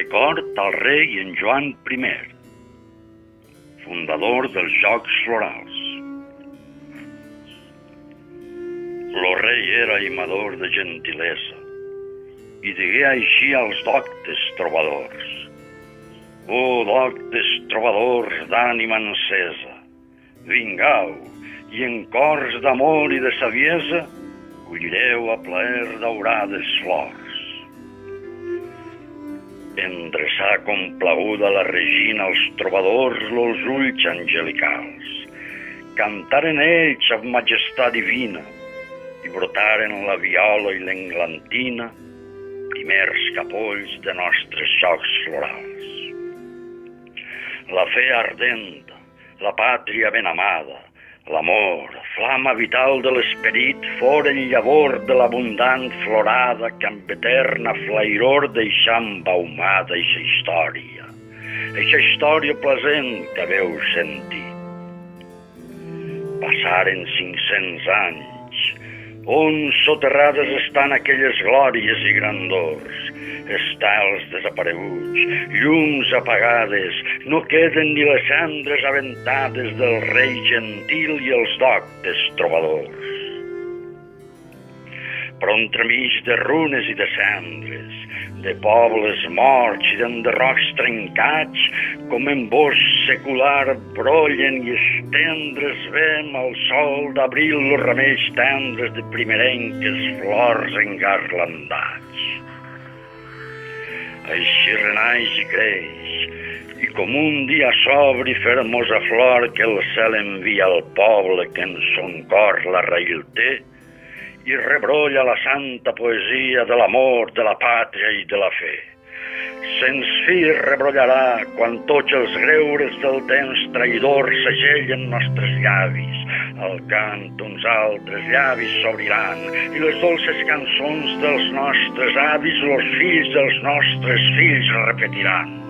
Record al rei en Joan I, fundador dels Jocs Florals. Lo rei era aimador de gentilesa i digué així als doctes trobadors: «Oh, doctes trobadors d'ànima encesa, vingau i en cors d'amor i de saviesa collireu a plaer daurades flors». Endreçà complaguda la regina als trobadors los ulls angelicals. Cantaren ells amb majestat divina i brotaren la viola i l'englantina, primers capolls de nostres jocs florals. La fe ardenta, la pàtria ben amada, l'amor, flama vital de l'esperit, foren llavor de l'abundant florada que amb eterna flairor deixà embaumada eixa història plasent que veu sentir. Passaren 500 anys, on soterrades estan aquelles glòries i grandors, estels desapareguts, llums apagades, no queden ni les cendres aventades del rei gentil i els doctes trobadors. Però entremig de runes i de cendres, de pobles morts i d'enderrocs trencats, com en bosc secular brollen i estendres vem al sol d'abril los remells tendres de primerenques flors engarlandats. Així renaix i creix, i com un dia sobri fermosa flor que el cel envia al poble que en son cor la raïl té, i rebrolla la santa poesia de l'amor, de la pàtria i de la fe. Sens fi rebrollarà quan tots els greures del temps traïdor segellen nostres llavis. Al cant uns altres llavis s'obriran i les dolces cançons dels nostres avis los fills dels nostres fills repetiran.